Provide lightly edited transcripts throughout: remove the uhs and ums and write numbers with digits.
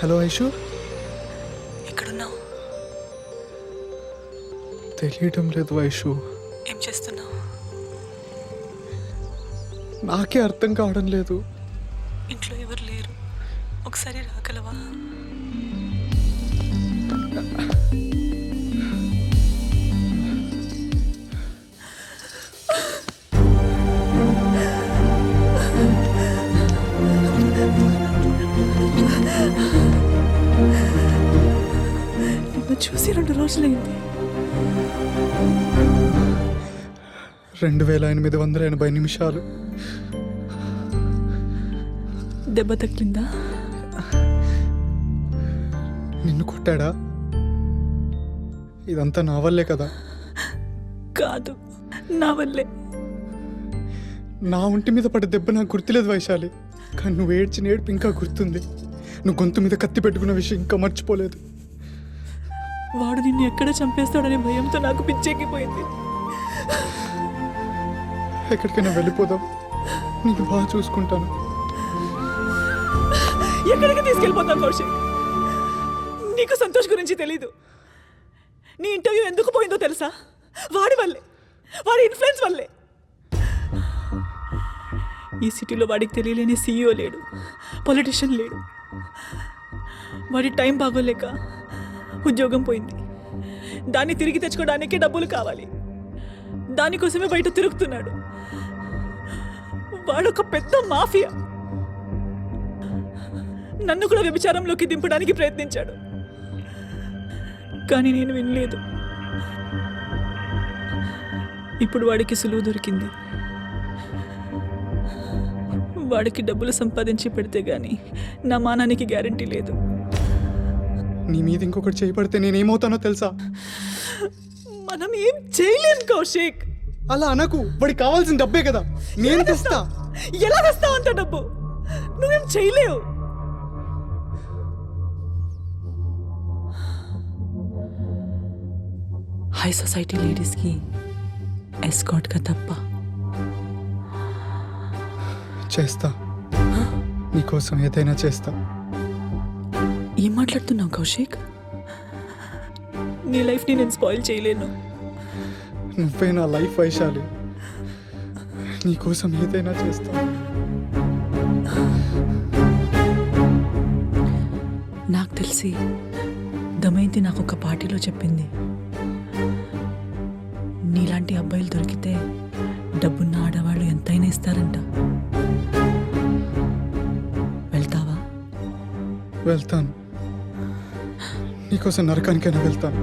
Hello Aishu, ఎక్కడున్నావు? తెలియటం లేదు ఐషు. ఏం చేస్తున్నావు? నాకే అర్థం కావడం లేదు. ఇంట్లో ఎవరు లేరు, ఒకసారి రాగలవా? నిన్ను చూసి 2 రోజులైంది. 2880 నిమిషాలు. దెబ్బ తగిలిందా? నిన్ను కొట్టాడా? ఇదంతా నా వల్లే కదా. కాదు, నా వల్లే. నా ఒంటి మీద పడ్డ దెబ్బ నాకు గుర్తులేదు వైశాలి, కానీ నువ్వు ఏడ్చిన ఏడుపు ఇంకా గుర్తుంది. నువ్వు గొంతు మీద కత్తి పెట్టుకున్న విషయం ఇంకా మర్చిపోలేదు. వాడు నిన్ను ఎక్కడ చంపేస్తాడనే భయంతో నాకు పిచ్చెక్కిపోయింది. ఎక్కడికైనా వెళ్ళిపోదాం, నేను బాగా చూసుకుంటాను. ఎక్కడికి తీసుకెళ్ళిపోతావు కౌశిక్? నీకు సంతోష్ గురించి తెలీదు. నీ ఇంటర్వ్యూ ఎందుకు పోయిందో తెలుసా? వాడి వల్లే, వాడి ఇన్ఫ్లుయెన్స్ వల్లే. ఈ సిటీలో వాడికి తెలియలేని సీఈఓ లేడు, పొలిటీషియన్ లేడు. వాడి టైం బాగోలేక ఉద్యోగం పోయింది. దాన్ని తిరిగి తెచ్చుకోవడానికే డబ్బులు కావాలి. దానికోసమే బయట తిరుగుతున్నాడు. వాడొక పెద్ద మాఫియా. నన్ను కూడా వ్యభిచారంలోకి దింపడానికి ప్రయత్నించాడు, కానీ నేను వినలేదు. ఇప్పుడు వాడికి సులువు దొరికింది. వాడికి డబ్బులు సంపాదించి పెడితే గానీ నా మానానికి గ్యారంటీ లేదు. నీ మీద ఇంకొకటి చేయబడితే నేనేమవుతానో తెలుసా? మనం ఏం చేయలేం కౌశిక్. అలా అనకు, వాడికి కావాల్సిన డబ్బే కదా, నేను తెస్తా. ఎలా తెస్తావు అంత డబ్బు? నువ్వేం చేయలేవు. హై సొసైటీ లేడీస్కి ఎస్కార్ట్గా తప్ప. చేస్తా, నీకోసం ఏదైనా చేస్తా. ఏం మాట్లాడుతున్నావు కౌశిక్? నీ లైఫ్ని నేను స్పాయిల్ చేయలేను. నువ్వే నా లైఫ్ వైశాలి, నీకోసం ఏదైనా చేస్తా. నాకు తెలిసి దమయంతి నాకు ఒక పార్టీలో చెప్పింది, నీలాంటి అబ్బాయిలు దొరికితే డబ్బున్న ఆడవాళ్ళు ఎంతైనా ఇస్తారంట. వెళ్తావా? వెళ్తాను, నీకోసం నరకానికైనా వెళ్తాను.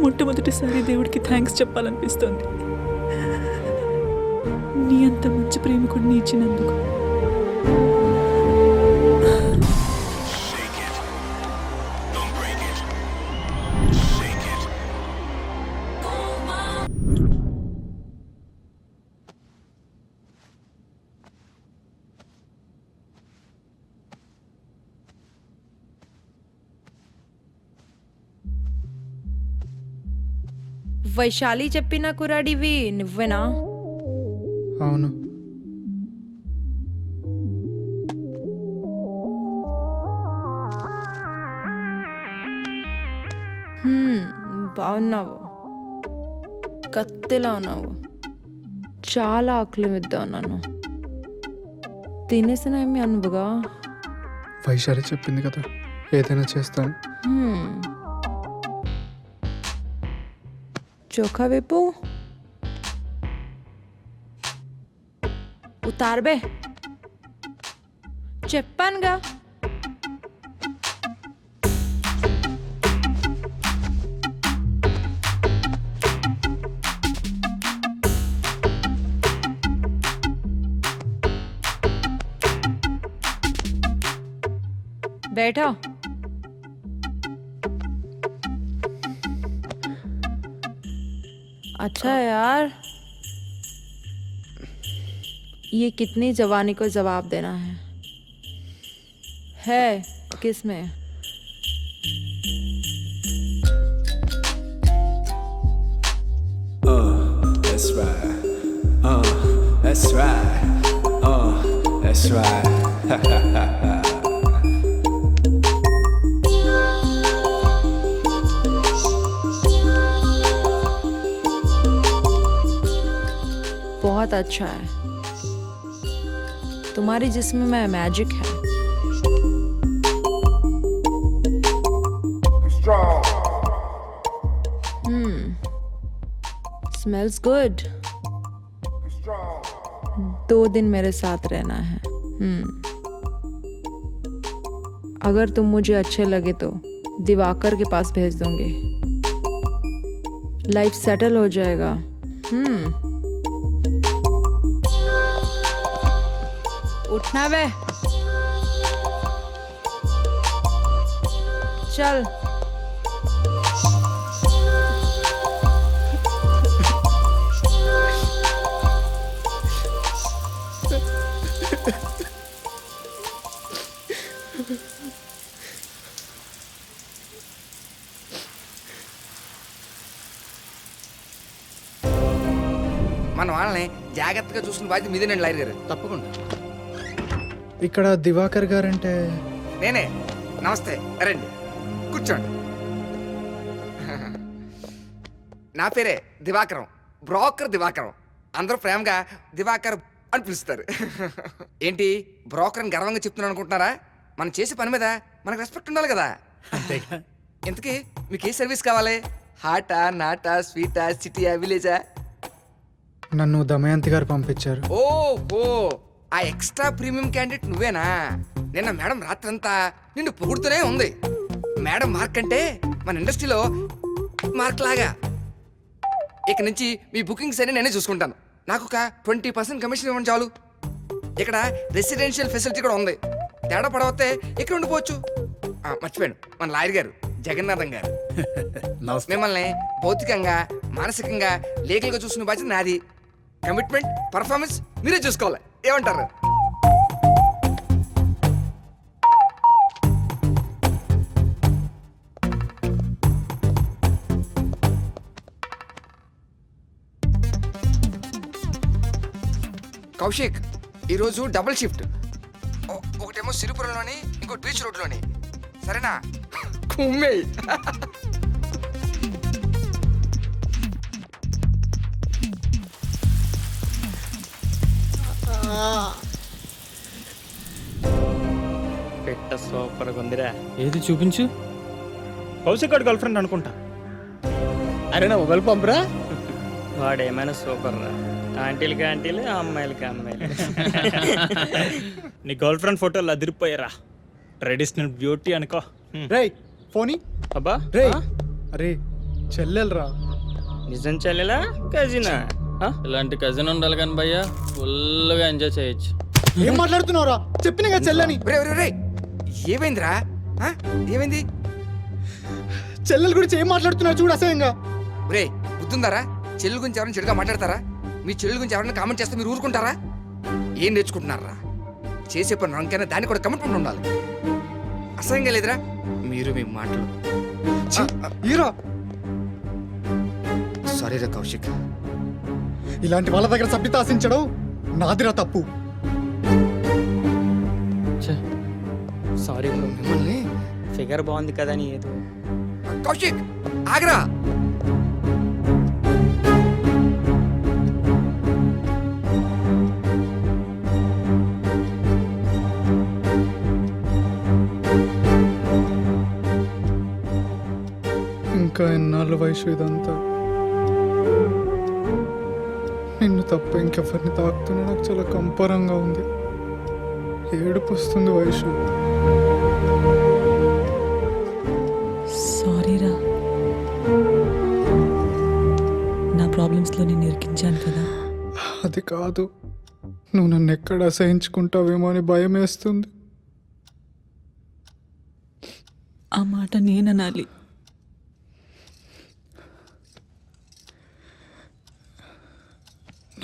మొట్టమొదటిసారి దేవుడికి థ్యాంక్స్ చెప్పాలనిపిస్తోంది, నీ అంత మంచి ప్రేమికుడిని ఇచ్చినందుకు. వైశాలి చెప్పిన కురాడివి నువ్వేనా? అవును. బాగున్నావు, కత్తిలా ఉన్నావు. చాలా ఆకలి మీద ఉన్నాను. తినేసిన ఏమి అనువుగా? వైశాలి చెప్పింది కదా, ఏదైనా చేస్తాను. చోఖా వైపు ఉతార్బే, చెప్పానుగా. बैठो। अच्छा यार, ये कितनी जवानी को जवाब देना है किस में? That's right. That's right. That's right. बहुत अच्छा है. तुम्हारी जिस्म में मैजिक है. Smells good. 2 दिन मेरे साथ रहना है. अगर तुम मुझे अच्छे लगे तो दिवाकर के पास भेज दूंगी. लाइफ सेटल हो जाएगा. उठना बे. चल. మన వాళ్ళని జాగ్రత్తగా చూసుకుని బాధ్యత మీదేనండి లాయర్ గారు. తప్పకుండా. ఇక్కడ దివాకర్ గారంటే నేనే. నమస్తే, రండి కూర్చోండి. నా పేరే దివాకరం, బ్రోకర్ దివాకరం. అందరూ ప్రేమగా దివాకర్ అని పిలుస్తారు. ఏంటి బ్రోకర్ అని గర్వంగా చెప్తున్నాను అనుకుంటున్నారా? మనం చేసే పని మీద మనకు రెస్పెక్ట్ ఉండాలి కదా. ఇంతకీ మీకు ఏ సర్వీస్ కావాలి? హాటా, నాటా, స్వీటా, సిటీయా, విలేజా? నన్ను దమయంతి గారు పంపించారు. ఓ ఆ ఎక్స్ట్రా ప్రీమియం క్యాండిడేట్ నువ్వేనా? నిన్న మేడం రాత్రంతా నిన్ను పొగుడుతూనే ఉంది. మేడం మార్క్ అంటే మన ఇండస్ట్రీలో మార్క్ లాగా. ఇక నుంచి మీ బుకింగ్స్ అన్ని నేనే చూసుకుంటాను. నాకు ఒక 20% కమిషన్ ఇవ్వండి చాలు. ఇక్కడ రెసిడెన్షియల్ ఫెసిలిటీ కూడా ఉంది. తేడా పడవతే ఇక్కడ ఉండిపోవచ్చు. మర్చిపోయాను, మన లాయర్ గారు జగన్నాథం గారు. మిమ్మల్ని భౌతికంగా, మానసికంగా, లీగల్గా చూసుకునే బాధ్యత నాది. కమిట్మెంట్, పర్ఫార్మెన్స్ మీరే చూసుకోవాలి. ఏమంటారు? కౌశిక్, ఈరోజు డబుల్ షిఫ్ట్. ఒకటేమో సిరిపురంలోని, ఇంకోటి బీచ్ రోడ్లోని. సరేనా? కుమ్మే. పెట్ట సూపర్గా ఉందిరా. ఏది చూపించు. కౌశిక్ గారి గర్ల్ ఫ్రెండ్ అనుకుంటా. అరే నా మొబైల్ పంపరా. వాడేమైనా సూపర్ రా. ఆంటీలకి ఆంటీలు, అమ్మాయిలకి అమ్మాయిలు. నీ గర్ల్ ఫ్రెండ్ ఫోటోలు అదిరిపోయారా. ట్రెడిషనల్ బ్యూటీ అనుకో. రేయ్ ఫోనీ. అబ్బా రే అరే చెల్లెలరా. నిజం చెల్లెలా కజినా? ఇలాంటి కజిన్ ఉండాలి కానీ భయ్యా ఫుల్గా ఎంజాయ్ చేయొచ్చు. ఏం మాట్లాడుతున్నావురా? చెప్పిన కదా చెల్లని. ఏమైందిరా? ఏమైంది? చెల్లెల గురించి ఏం మాట్లాడుతున్నావు చూడు అసహ్యంగా. రే బుద్ధుందారా? చెల్లి గురించి ఎవరైనా చెడుగా మాట్లాడతారా? మీ చెల్లి గురించి ఎవరైనా కామెంట్ చేస్తే మీరు ఊరుకుంటారా? ఏం నేర్చుకుంటున్నారా? చేసే పని రంకైనా దానికి కూడా కమిట్మెంట్ ఉండాలి. అసహ్యంగా లేదురా మీరు మీ మాటలు? సారీ రా కౌశిక్. ఇలాంటి వాళ్ళ దగ్గర సభ్యత ఆశించడం నాదిరా తప్పు. Sorry bro. మిమ్మల్ని ఫిగర్ బాగుంది కదా అని ఏదో. కౌశిక్ ఆగరా. ఇంకా ఎన్నాళ్ళ వయసు ఇదంతా. నిన్ను తప్ప ఇంకెవరిని తాకుతున్నా నాకు చాలా కంపరంగా ఉంది. ఏడుపు వస్తుంది వయసు. సారీరా, నా ప్రాబ్లమ్స్లో నేను ఇరికించాను కదా. అది కాదు, నువ్వు నన్ను ఎక్కడ అసహించుకుంటావేమో అని భయం వేస్తుంది. ఆ మాట నేననాలి.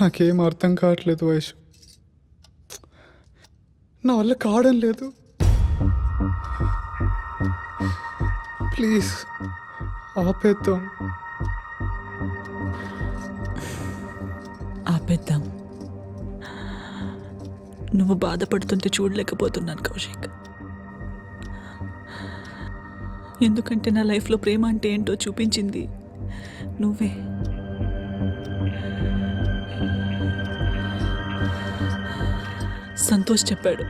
నాకేం అర్థం కావట్లేదు వయసు. నా వల్ల కావడం లేదు. ప్లీజ్ ఆపేద్దాం. ఆపేద్దాం. నువ్వు బాధపడుతుంటే చూడలేకపోతున్నాను కౌశిక్. ఎందుకంటే నా లైఫ్లో ప్రేమ అంటే ఏంటో చూపించింది నువ్వే. సంతోష్ చెప్పాడు,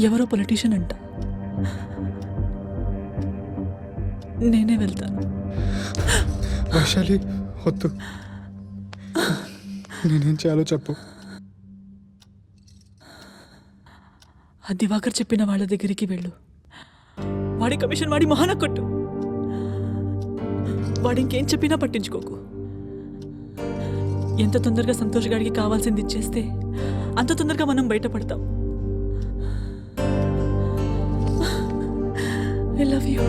ఎవరో పొలిటీషియన్ అంట. నేనే వెళ్తాను. వైశాలి వద్దు, నేనేం చేయాలో చెప్పు. ఆ దివాకర్ చెప్పిన వాళ్ళ దగ్గరికి వెళ్ళు. వాడి కమిషన్ వాడి మొహాన కొట్టు. వాడు ఇంకేం చెప్పినా పట్టించుకోకు. ఎంత తొందరగా సంతోష్ గాడికి కావాల్సింది ఇచ్చేస్తే అంత తొందరగా మనం బయటపడతాం. I love you.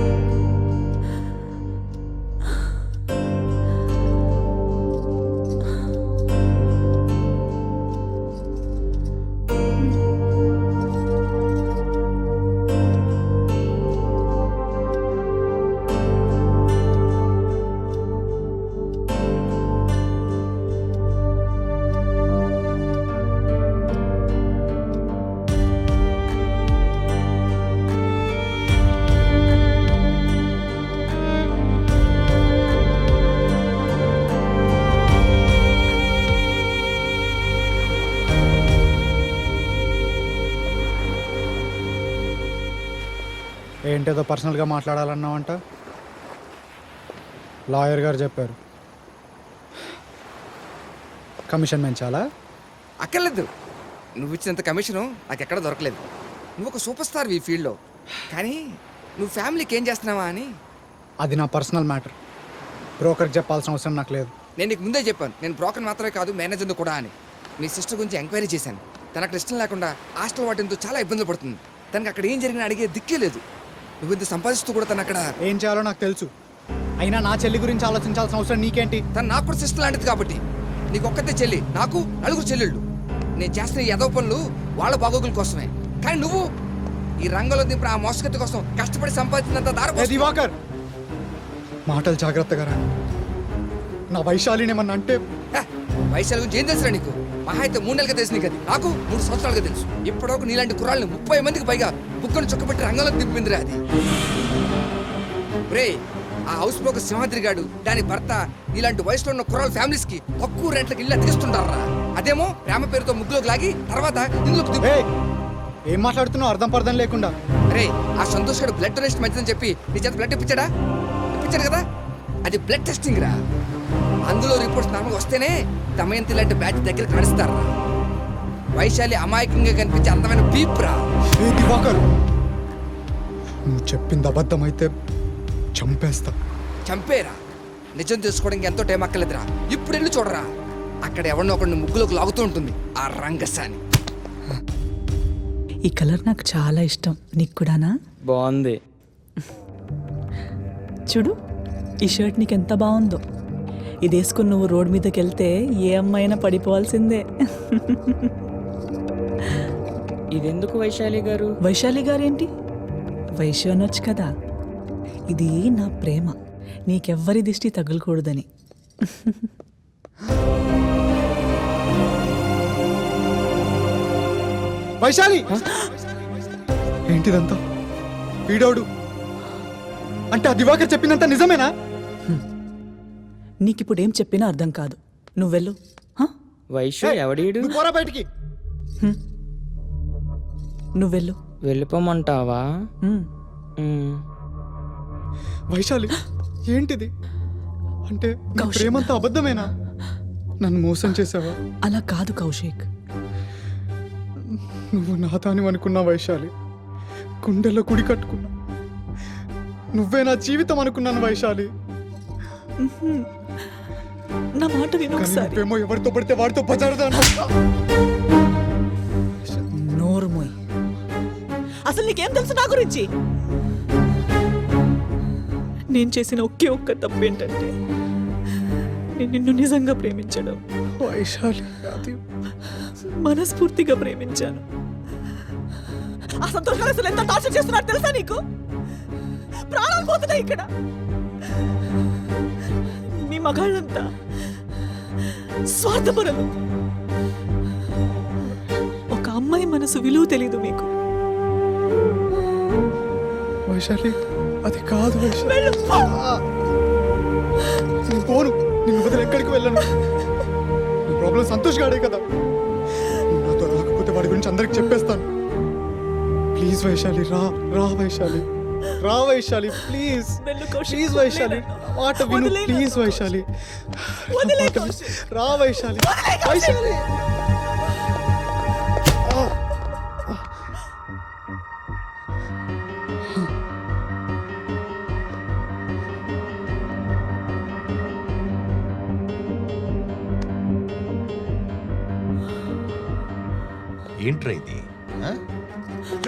ఏంటేదో పర్సనల్గా మాట్లాడాలన్నావంట, లాయర్ గారు చెప్పారు. కమిషన్ పెంచాలా? అక్కర్లేదు. నువ్వు ఇచ్చినంత కమిషను నాకు ఎక్కడ దొరకలేదు. నువ్వు ఒక సూపర్ స్టార్ ఈ ఫీల్డ్లో. కానీ నువ్వు ఫ్యామిలీకి ఏం చేస్తున్నావా అని. అది నా పర్సనల్ మ్యాటర్, బ్రోకర్కి చెప్పాల్సిన అవసరం నాకు లేదు. నేను నీకు ముందే చెప్పాను, నేను బ్రోకర్ మాత్రమే కాదు మేనేజర్ని కూడా అని. మీ సిస్టర్ గురించి ఎంక్వైరీ చేశాను. తనకు అక్కడ ఇష్టం లేకుండా హాస్టల్ వాటితో చాలా ఇబ్బందులు పడుతుంది. తనకు అక్కడ ఏం జరిగినా అడిగే దిక్కే లేదు. నువ్వు ఇంత సంపాదిస్తూ కూడా తను అక్కడ ఏం చేయాలో నాకు తెలుసు. అయినా నా చెల్లి గురించి ఆలోచించాల్సిన అవసరం నీకేంటి? తను నాకు కూడా సిస్టర్ లాంటిది కాబట్టి. నీకు ఒక్కతే చెల్లి, నాకు 4 చెల్లెళ్ళు. నేను చేస్తున్న ఈ ఎదవ పనులు వాళ్ళ బాగోగుల కోసమే. కానీ నువ్వు ఈ రంగంలో దింపిన ఆ మోసగత్తి కోసం కష్టపడి సంపాదించినంత ఏ దివాకర్, మాటలు జాగ్రత్తగా రా. నా వైశాలిని ఏమన్నా అంటే వైశాలి గురించి ఏం తెలుసురా నీకు? మహా అయితే 3 నెలలుగా తెలుసు నీకు. అది నాకు 3 సంవత్సరాలుగా తెలుసు. ఇప్పటివరకు నీలాంటి కుర్రాళ్ళని 30 మందికి పైగా బుక్కను చుక్కబెట్టి రంగంలోకి దింపిందిరా అది. రే, ఆ హౌస్ బ్రోకర్ సింహాద్రి గాడు, దాని భర్త ఇలాంటి వయసులో ఉన్న కుర్రాళ్ళ ఫ్యామిలీస్ కి తక్కువ రెంట్లకి ఇల్లు అతికిస్తుంటారా. అదేమో ప్రేమ పేరుతో ముగ్గులోకి లాగి తర్వాత ఇందులోకి దింపు. ఏయ్, ఏం మాట్లాడుతున్నావు అర్థం పర్థం లేకుండా? రే, ఆ సంతోష్ గారు బ్లడ్ డొనేషన్ మంచిదని చెప్పి నీ చేత బ్లడ్ ఇప్పించాడా? ఇప్పించాడు కదా, అది బ్లడ్ టెస్టింగ్ రా. అందులో రిపోర్ట్స్ నార్మల్గా వస్తేనే దమయంతి లాంటి బ్యాచ్ దగ్గర కలుస్తారా. వైశాలి అమాయకంగా కనిపించే అందమైన పీప్ రా. ఏ దివాకర్, నువ్వు చెప్పింది అబద్ధమైతే చంపేస్తా. చంపేరా. నిజం తెలుసుకోవడానికి ఎంతో టైం అక్కర్లేదురా. ఇప్పుడు వెళ్ళి చూడరా, అక్కడ ఎవరినో ఒకరిని ముగ్గులోకి లాగుతూ ఉంటుంది ఆ రంగసాని. ఈ కలర్ నాకు చాలా ఇష్టం. నీకు కూడానా? బాగుంది. చూడు, ఈ షర్ట్ నీకు ఎంత బాగుందో. ఇది వేసుకుని నువ్వు రోడ్ మీదకి వెళ్తే ఏ అమ్మాయినా పడిపోవాల్సిందే. ఇదెందుకు వైశాలి గారు? వైశాలి గారేంటి, వైశ్య అనొచ్చు కదా. ఇది నా ప్రేమ, నీకెవ్వరి దిష్టి తగలకూడదని. వైశాలి, ఏంటిదంతా? వీడోడు అంటే ఆ దివాకర్ చెప్పిందంత నిజమేనా? నీకిప్పుడు ఏం చెప్పినా అర్థం కాదు. నువ్వెళ్ళు. వైశ్య ఎవడీడు? నువ్వు పోరా బయటికి. నువ్వెళ్ళు. వెళ్ళిపోమంటావా? వైశాలి, ఏంటిది? అంటే నీ ప్రేమంతా అబద్ధమేనా? నన్ను మోసం చేసావా? అలా కాదు కౌశిక్. నువ్వు నాదాని అనుకున్నా వైశాలి, గుండెల్లో కుడి కట్టుకున్నా. నువ్వే నా జీవితం అనుకున్నాను వైశాలి. నా మాట విను కానీ ఒకసారి. నువ్వేమో ఎవరితో పడితే వాడితో పచారుదాను. నోరు మోయ్. అసలు నీకేం తెలుసు నా గురించి? నేను చేసిన ఒకే ఒక్క తప్పు ఏంటంటే నేను నిన్ను నిజంగా ప్రేమించడం. వైశాలి, అది మనస్ఫూర్తిగా ప్రేమించాను. ఆ సంతోషాలు అసలు ఎంత టార్చర్ చేస్తున్నారు తెలుసా నీకు? ప్రాణాలు పోతున్నాయి ఇక్కడ. మీ మగాళ్ళంతా స్వార్థపరులు. ఒక అమ్మాయి మనసు విలువ తెలీదు మీకు. వైశాలి అది కాదు వైశాలి. వెళ్ళు, పో. నేను పోను, నిన్ను వదిలి ఎక్కడికి వెళ్ళను. నీ ప్రాబ్లం సంతోష్ గాడే కదా. నువ్వు నాతో రాకపోతే వాడి గురించి అందరికి చెప్పేస్తాను. ప్లీజ్ వైశాలి రా, రా వైశాలి, రా వైశాలి ప్లీజ్, వెళ్ళు కౌశిక్. ప్లీజ్ వైశాలి మాట విను, వదిలేయ్ ప్లీజ్ నన్ను. వైశాలి, వదిలేయ్ మాట విను. కౌశిక్. రా వైశాలి, వదిలేయ్ కౌశిక్. వైశాలి. ఏంట్రా ఇది ఆ?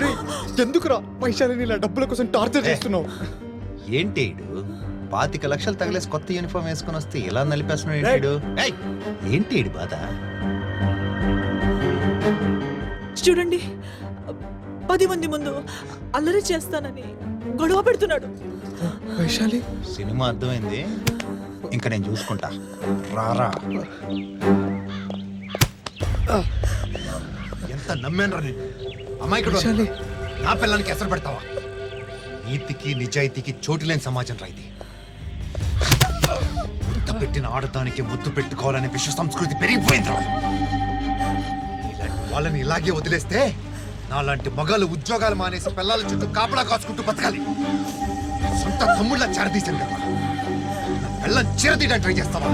రేయ్, ఎందుకురా వైశాలిని ఇలా డబ్బుల కోసం టార్చర్ చేస్తున్నావు? ఏంటి ఈడు 25 లక్షలు తగిలేసి కొత్త యూనిఫామ్ వేసుకుని వస్తే ఇలా నలిపేస్తున్నాడు ఏంటి ఈడు? ఏయ్, ఏంటి ఈడు బాధ? చూడండి, 10 మంది ముందు అల్లరి చేస్తానని గొడవ పెడుతున్నాడు. వైశాలి సినిమా అర్థమైంది, ఇంకా నేను చూసుకుంటా. రారా. ఎంత నమ్మానురా నేను. అమ్మాయికుడు వైశాలి. నా పిల్లలకి ఎసరు పెడతావా? నీతికి నిజాయితీకి చోటు లేని సమాజం రా ఇది. ముద్ద పెట్టిన ఆడదానికి ముద్దు పెట్టుకోవాలనే విశ్వ సంస్కృతి పెరిగిపోయిందిరా. ఇలాంటి వాళ్ళని ఇలాగే వదిలేస్తే నాలాంటి మగాళ్ళు ఉద్యోగాలు మానేసి పిల్లల చుట్టూ కాపలా కాసుకుంటూ బతకాలి. సొంత తమ్ముళ్ళ చేరదీశాను కదా, నా పిల్లల్ని చీరదీయడానికి ట్రై చేస్తావా?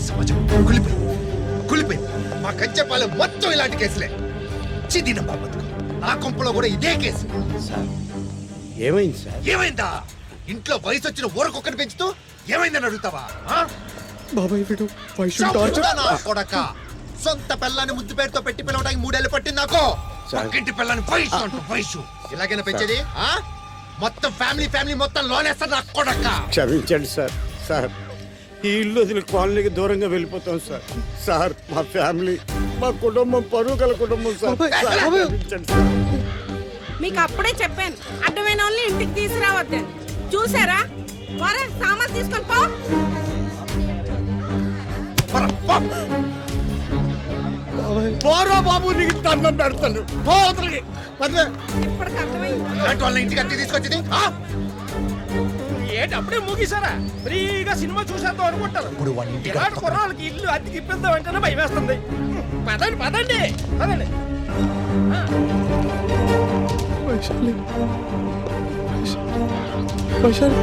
సమాజం కులిపోయి మా కంచెపాలెం మొత్తం ఇలాంటి కేసులే. చిదిన బాబతుకు నా కొంపలో కూడా ఇదే కేసు. ఏమైంది సార్? ఏమైందా? ఇంట్లో వయసు వచ్చిన ఊరకొక్కటి పెంచుతూ ఏమైందని అడుగుతావా? ఆ? బాబాయ్ వీడు వైశాలి టార్చర్. చంపుతా నా కొడక. సొంత పిల్లాన్ని ముద్దు పేరుతో పెట్టి పిలవడానికి 3 ఏళ్ళు పట్టింది నాకు. పక్కింటి పిల్లని వయసు అంటూ వయసు ఇలాగైనా పెంచేది? ఆ? మొత్తం ఫ్యామిలీ మొత్తం లోనేస్తారు నా కొడక. క్షమించండి సార్. సార్, ఈ ఇల్లు వదిలి కాలనీకి దూరంగా వెళ్ళిపోతాం సార్. సార్, మా ఫ్యామిలీ, మా కుటుంబం పరువు గల కుటుంబం సార్. బాబాయ్, సార్, బాబాయ్. క్షమించండి సార్. మీకు అప్పుడే చెప్పాను, అడ్డమైన వాళ్ళని ఇంటికి తీసుకురావద్దని. చూసారా? వరే సామాన్ తీసుకొని పో. పోరా బాబు, నీకు దండం పెడతాను. పో అవతలికి. పద. ఇప్పటికి అర్థమైంది. ఇలాంటి వాళ్ళని ఇంటికి అద్దెకి తీసుకొచ్చింది ఆ? ఏంటి అప్పుడే ముగిసారా? ఫ్రీగా సినిమా చూసేద్దాం అనుకుంటారు. ఇప్పుడు వాడిని ఇంటికి ఇలాంటి కుర్రాళ్ళకి ఇల్లు అద్దెకి ఇప్పిద్దాం అంటేనే భయం వేస్తుంది. పదండి పదండి పదండి. వైశాలి వైశాలి